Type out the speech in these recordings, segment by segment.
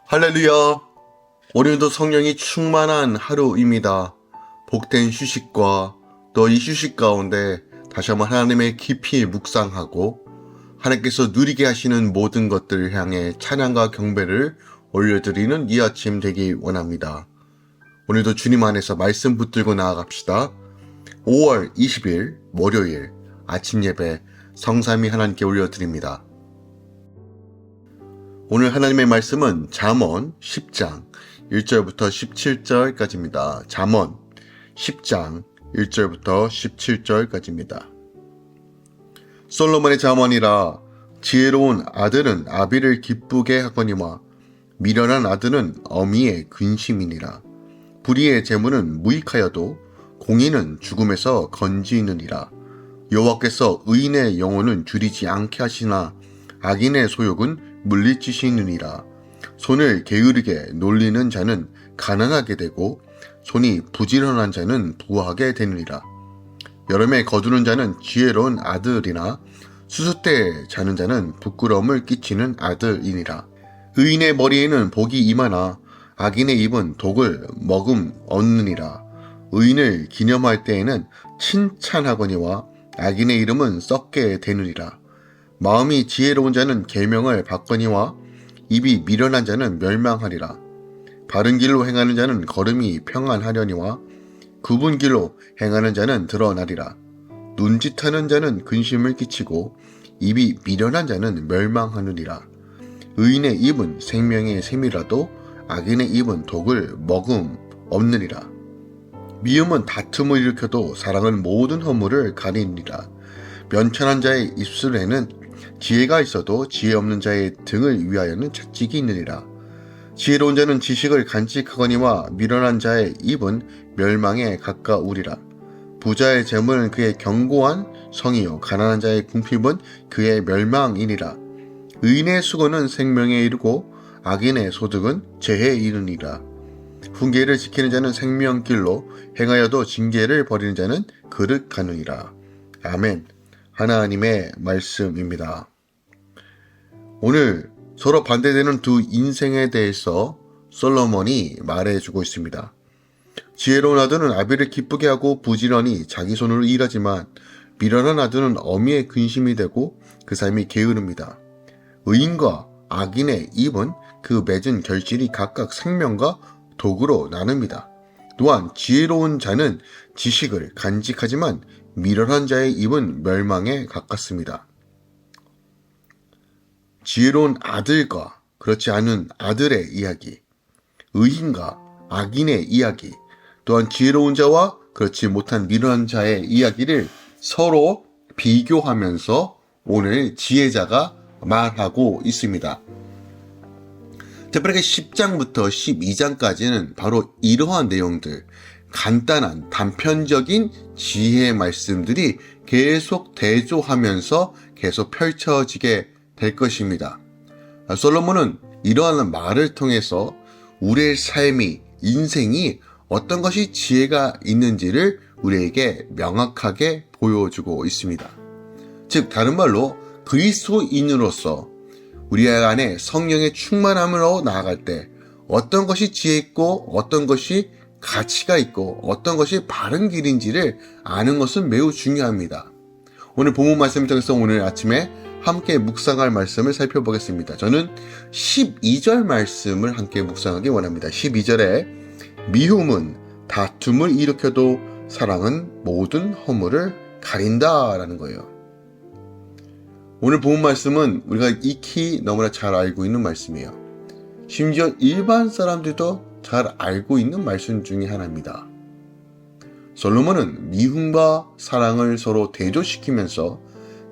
할렐루야! 오늘도 성령이 충만한 하루입니다. 복된 휴식과 또 이 휴식 가운데 다시 한번 하나님의 깊이 묵상하고 하나님께서 누리게 하시는 모든 것들을 향해 찬양과 경배를 올려드리는 이 아침 되기 원합니다. 오늘도 주님 안에서 말씀 붙들고 나아갑시다. 5월 20일 월요일 아침 예배 성삼위 하나님께 올려드립니다. 오늘 하나님의 말씀은 잠언 10장 1절부터 17절까지입니다. 잠언 10장 1절부터 17절까지입니다. 솔로몬의 잠언이라 지혜로운 아들은 아비를 기쁘게 하거니와 미련한 아들은 어미의 근심이니라. 불의의 재물은 무익하여도 공의는 죽음에서 건지느니라. 여호와께서 의인의 영혼은 줄이지 않게 하시나 악인의 소욕은 물리치시느니라. 손을 게으르게 놀리는 자는 가난하게 되고 손이 부지런한 자는 부하게 되느니라. 여름에 거두는 자는 지혜로운 아들이나 수수 때 자는 자는 부끄러움을 끼치는 아들이니라. 의인의 머리에는 복이 임하나 악인의 입은 독을 머금 얻느니라. 의인을 기념할 때에는 칭찬하거니와 악인의 이름은 썩게 되느니라. 마음이 지혜로운 자는 계명을 받거니와 입이 미련한 자는 멸망하리라. 바른 길로 행하는 자는 걸음이 평안하려니와 굽은 길로 행하는 자는 드러나리라. 눈짓하는 자는 근심을 끼치고 입이 미련한 자는 멸망하느니라. 의인의 입은 생명의 샘이라도 악인의 입은 독을 머금 없느니라. 미움은 다툼을 일으켜도 사랑은 모든 허물을 가리니라. 면천한 자의 입술에는 지혜가 있어도 지혜 없는 자의 등을 위하여는 채찍이 있느니라. 지혜로운 자는 지식을 간직하거니와 미련한 자의 입은 멸망에 가까우리라. 부자의 재물은 그의 견고한 성이요 가난한 자의 궁핍은 그의 멸망이니라. 의인의 수고는 생명에 이르고 악인의 소득은 재해에 이르니라. 훈계를 지키는 자는 생명길로 행하여도 징계를 버리는 자는 그릇 가느니라. 아멘. 하나님의 말씀입니다. 오늘 서로 반대되는 두 인생에 대해서 솔로몬이 말해주고 있습니다. 지혜로운 아들은 아비를 기쁘게 하고 부지런히 자기 손으로 일하지만 미련한 아들은 어미의 근심이 되고 그 삶이 게으릅니다. 의인과 악인의 입은 그 맺은 결실이 각각 생명과 독으로 나눕니다. 또한 지혜로운 자는 지식을 간직하지만 미련한 자의 입은 멸망에 가깝습니다. 지혜로운 아들과 그렇지 않은 아들의 이야기, 의인과 악인의 이야기, 또한 지혜로운 자와 그렇지 못한 미련한 자의 이야기를 서로 비교하면서 오늘 지혜자가 말하고 있습니다. 특별하게 10장부터 12장까지는 바로 이러한 내용들, 간단한 단편적인 지혜의 말씀들이 계속 대조하면서 계속 펼쳐지게 될 것입니다. 솔로몬은 이러한 말을 통해서 우리의 삶이, 인생이 어떤 것이 지혜가 있는지를 우리에게 명확하게 보여주고 있습니다. 즉 다른 말로 그리스도인으로서 우리 안에 성령의 충만함으로 나아갈 때 어떤 것이 지혜 있고 어떤 것이 가치가 있고 어떤 것이 바른 길인지를 아는 것은 매우 중요합니다. 오늘 본문 말씀을 통해서 오늘 아침에 함께 묵상할 말씀을 살펴보겠습니다. 저는 12절 말씀을 함께 묵상하기 원합니다. 12절에 미움은 다툼을 일으켜도 사랑은 모든 허물을 가린다 라는 거예요. 오늘 본문 말씀은 우리가 익히 너무나 잘 알고 있는 말씀이에요. 심지어 일반 사람들도 잘 알고 있는 말씀 중에 하나입니다. 솔로몬은 미움과 사랑을 서로 대조시키면서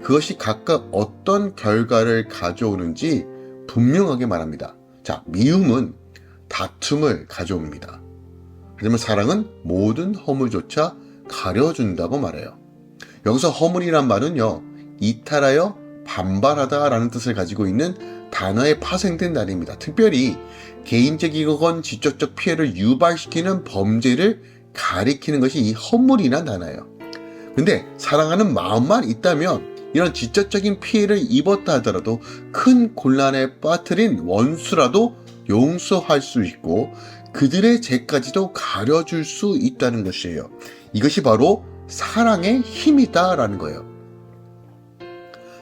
그것이 각각 어떤 결과를 가져오는지 분명하게 말합니다. 자, 미움은 다툼을 가져옵니다. 하지만 사랑은 모든 허물조차 가려준다고 말해요. 여기서 허물이란 말은요, 이탈하여 반발하다 라는 뜻을 가지고 있는 단어에 파생된 날입니다. 특별히 개인적이건 지적적 피해를 유발시키는 범죄를 가리키는 것이 이 허물이란 단어예요. 근데 사랑하는 마음만 있다면 이런 지적적인 피해를 입었다 하더라도 큰 곤란에 빠뜨린 원수라도 용서할 수 있고 그들의 죄까지도 가려줄 수 있다는 것이에요. 이것이 바로 사랑의 힘이다라는 거예요.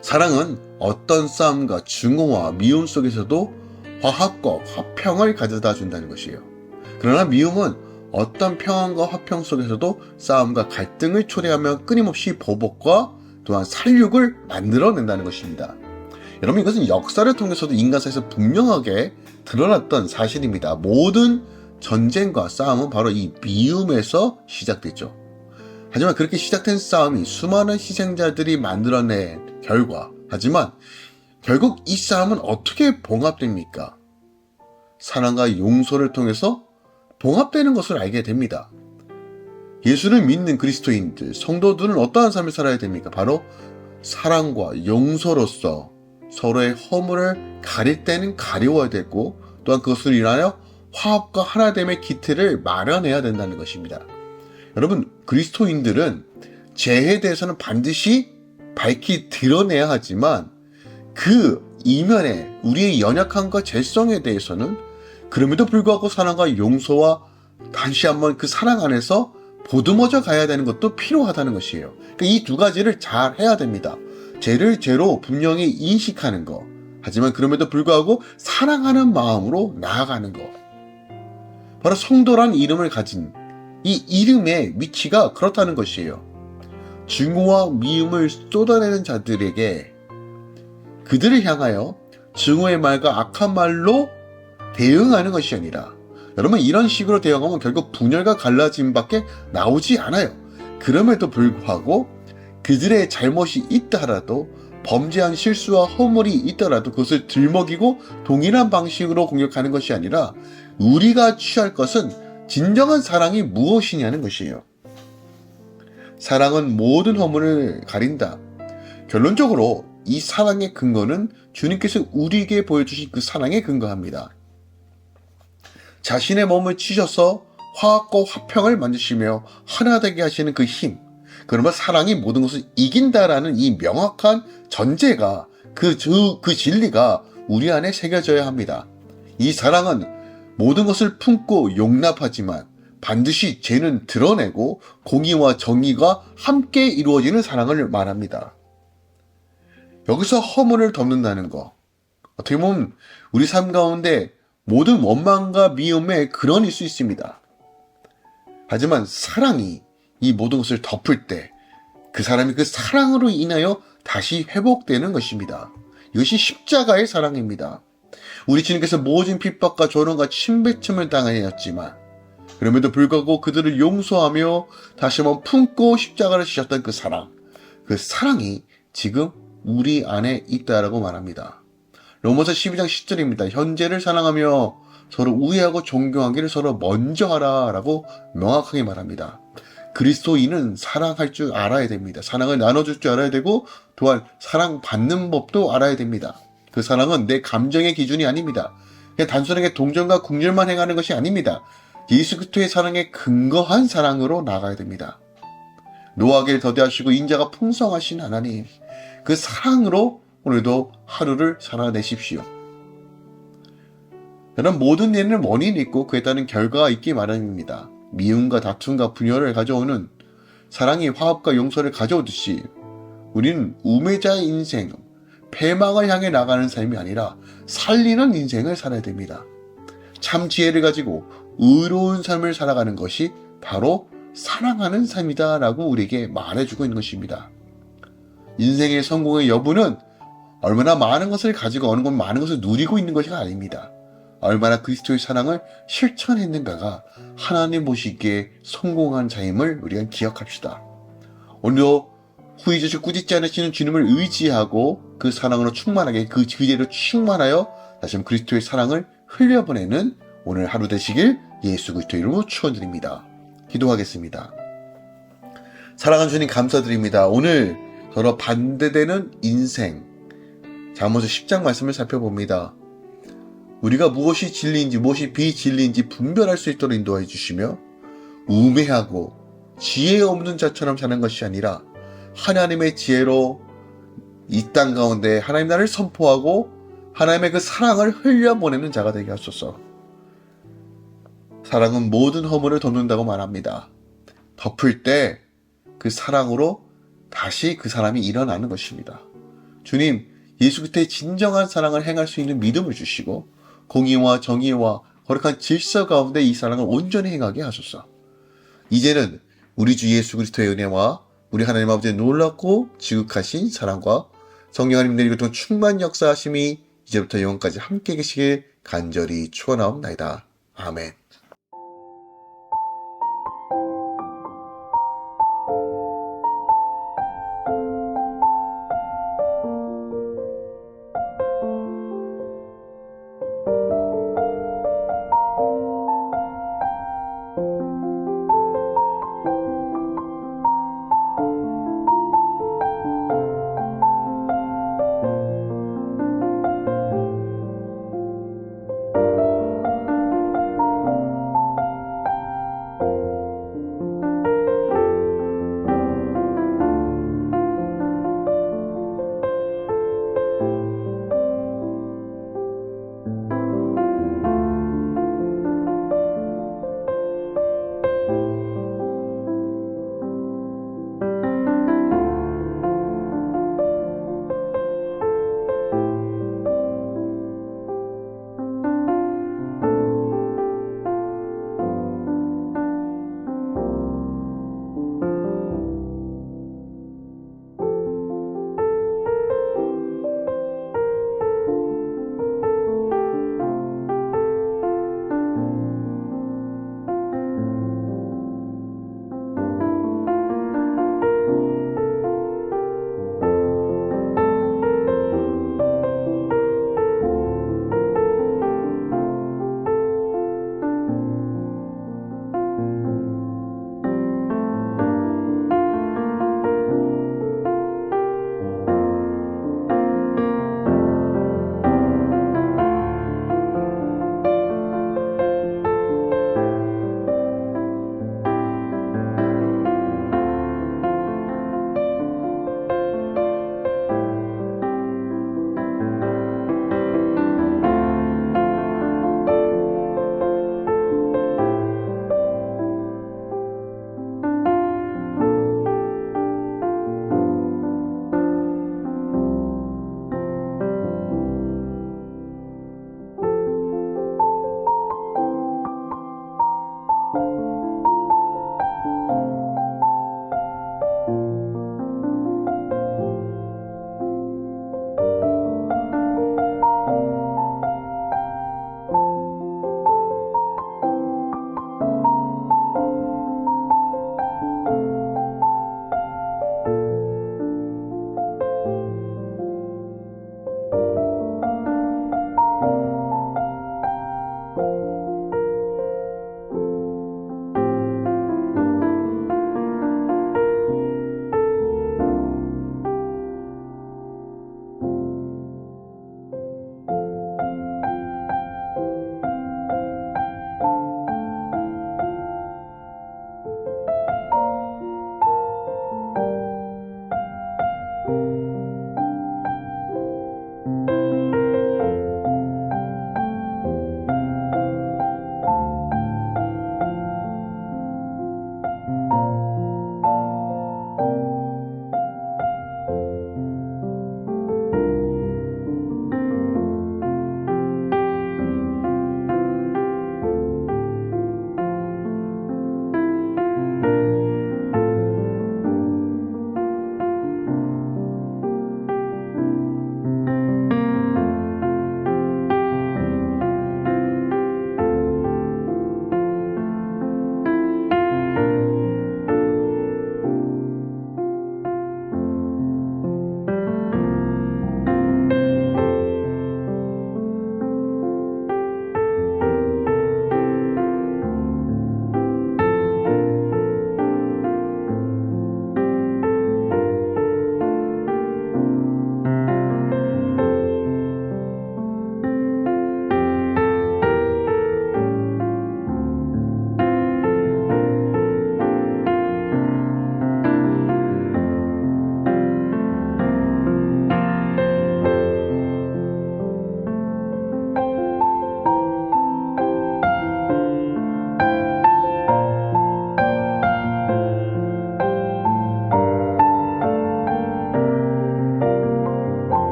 사랑은 어떤 싸움과 증오와 미움 속에서도 화합과 화평을 가져다 준다는 것이에요. 그러나 미움은 어떤 평안과 화평 속에서도 싸움과 갈등을 초래하며 끊임없이 보복과 또한 살육을 만들어낸다는 것입니다. 여러분, 이것은 역사를 통해서도 인간사에서 분명하게 드러났던 사실입니다. 모든 전쟁과 싸움은 바로 이 미움에서 시작됐죠. 하지만 그렇게 시작된 싸움이 수많은 희생자들이 만들어낸 결과, 하지만 결국 이 싸움은 어떻게 봉합됩니까? 사랑과 용서를 통해서 봉합되는 것을 알게 됩니다. 예수를 믿는 그리스도인들, 성도들은 어떠한 삶을 살아야 됩니까? 바로 사랑과 용서로서 서로의 허물을 가릴 때는 가려워야 되고, 또한 그것을 인하여 화합과 하나됨의 기틀을 마련해야 된다는 것입니다. 여러분, 그리스도인들은 죄에 대해서는 반드시 밝히 드러내야 하지만 그 이면에 우리의 연약함과 죄성에 대해서는 그럼에도 불구하고 사랑과 용서와 다시 한번 그 사랑 안에서 보듬어져 가야 되는 것도 필요하다는 것이에요. 그러니까 이 두 가지를 잘 해야 됩니다. 죄를 죄로 분명히 인식하는 것, 하지만 그럼에도 불구하고 사랑하는 마음으로 나아가는 것. 바로 성도란 이름을 가진 이 이름의 위치가 그렇다는 것이에요. 증오와 미움을 쏟아내는 자들에게 그들을 향하여 증오의 말과 악한 말로 대응하는 것이 아니라, 여러분, 이런 식으로 대응하면 결국 분열과 갈라짐밖에 나오지 않아요. 그럼에도 불구하고 그들의 잘못이 있다 하라도, 범죄한 실수와 허물이 있더라도 그것을 들먹이고 동일한 방식으로 공격하는 것이 아니라 우리가 취할 것은 진정한 사랑이 무엇이냐는 것이에요. 사랑은 모든 허물을 가린다. 결론적으로 이 사랑의 근거는 주님께서 우리에게 보여주신 그 사랑에 근거합니다. 자신의 몸을 치셔서 화합과 화평을 만드시며 하나 되게 하시는 그 힘, 그러면 사랑이 모든 것을 이긴다라는 이 명확한 전제가, 그 진리가 우리 안에 새겨져야 합니다. 이 사랑은 모든 것을 품고 용납하지만 반드시 죄는 드러내고 공의와 정의가 함께 이루어지는 사랑을 말합니다. 여기서 허물을 덮는다는 것, 어떻게 보면 우리 삶 가운데 모든 원망과 미움의 근원일 수 있습니다. 하지만 사랑이 이 모든 것을 덮을 때 그 사람이 그 사랑으로 인하여 다시 회복되는 것입니다. 이것이 십자가의 사랑입니다. 우리 주님께서 모진 핍박과 조롱과 침뱉음을 당하였지만 그럼에도 불구하고 그들을 용서하며 다시 한번 품고 십자가를 지셨던 그 사랑이 지금 우리 안에 있다라고 말합니다. 로마서 12장 10절입니다. 현재를 사랑하며 서로 우애하고 존경하기를 서로 먼저 하라 라고 명확하게 말합니다. 그리스도인은 사랑할 줄 알아야 됩니다. 사랑을 나눠줄 줄 알아야 되고, 또한 사랑받는 법도 알아야 됩니다. 그 사랑은 내 감정의 기준이 아닙니다. 그냥 단순하게 동정과 긍휼만 행하는 것이 아닙니다. 예수 그리스도의 사랑에 근거한 사랑으로 나가야 됩니다. 노하기를 더디하시고 인자가 풍성하신 하나님, 그 사랑으로 오늘도 하루를 살아내십시오. 여러분, 모든 일에는 원인이 있고 그에 따른 결과가 있기 마련입니다. 미움과 다툼과 분열을 가져오는 사랑이 화합과 용서를 가져오듯이 우리는 우매자의 인생, 패망을 향해 나가는 삶이 아니라 살리는 인생을 살아야 됩니다. 참 지혜를 가지고 의로운 삶을 살아가는 것이 바로 사랑하는 삶이다 라고 우리에게 말해주고 있는 것입니다. 인생의 성공의 여부는 얼마나 많은 것을 가지고 어느 것 많은 것을 누리고 있는 것이 아닙니다. 얼마나 그리스도의 사랑을 실천했는가가 하나님 보시기에 성공한 자임을 우리가 기억합시다. 오늘도 후이지시 꾸짖지 않으시는 주님을 의지하고 그 사랑으로 충만하게, 그 기대로 충만하여 다시 한번 그리스도의 사랑을 흘려보내는 오늘 하루 되시길 예수 그리스도 이름으로 축원드립니다. 기도하겠습니다. 사랑하는 주님, 감사드립니다. 오늘 서로 반대되는 인생, 잠언서 10장 말씀을 살펴봅니다. 우리가 무엇이 진리인지 무엇이 비진리인지 분별할 수 있도록 인도해 주시며, 우매하고 지혜 없는 자처럼 사는 것이 아니라 하나님의 지혜로 이 땅 가운데 하나님 나라를 선포하고 하나님의 그 사랑을 흘려보내는 자가 되게 하소서. 사랑은 모든 허물을 덮는다고 말합니다. 덮을 때 그 사랑으로 다시 그 사람이 일어나는 것입니다. 주님, 예수 그리스도의 진정한 사랑을 행할 수 있는 믿음을 주시고 공의와 정의와 거룩한 질서 가운데 이 사랑을 온전히 행하게 하소서. 이제는 우리 주 예수 그리스도의 은혜와 우리 하나님 아버지의 놀랍고 지극하신 사랑과 성령 하나님 내리고 충만 역사하심이 이제부터 영원까지 함께 계시길 간절히 축원하옵나이다. 아멘.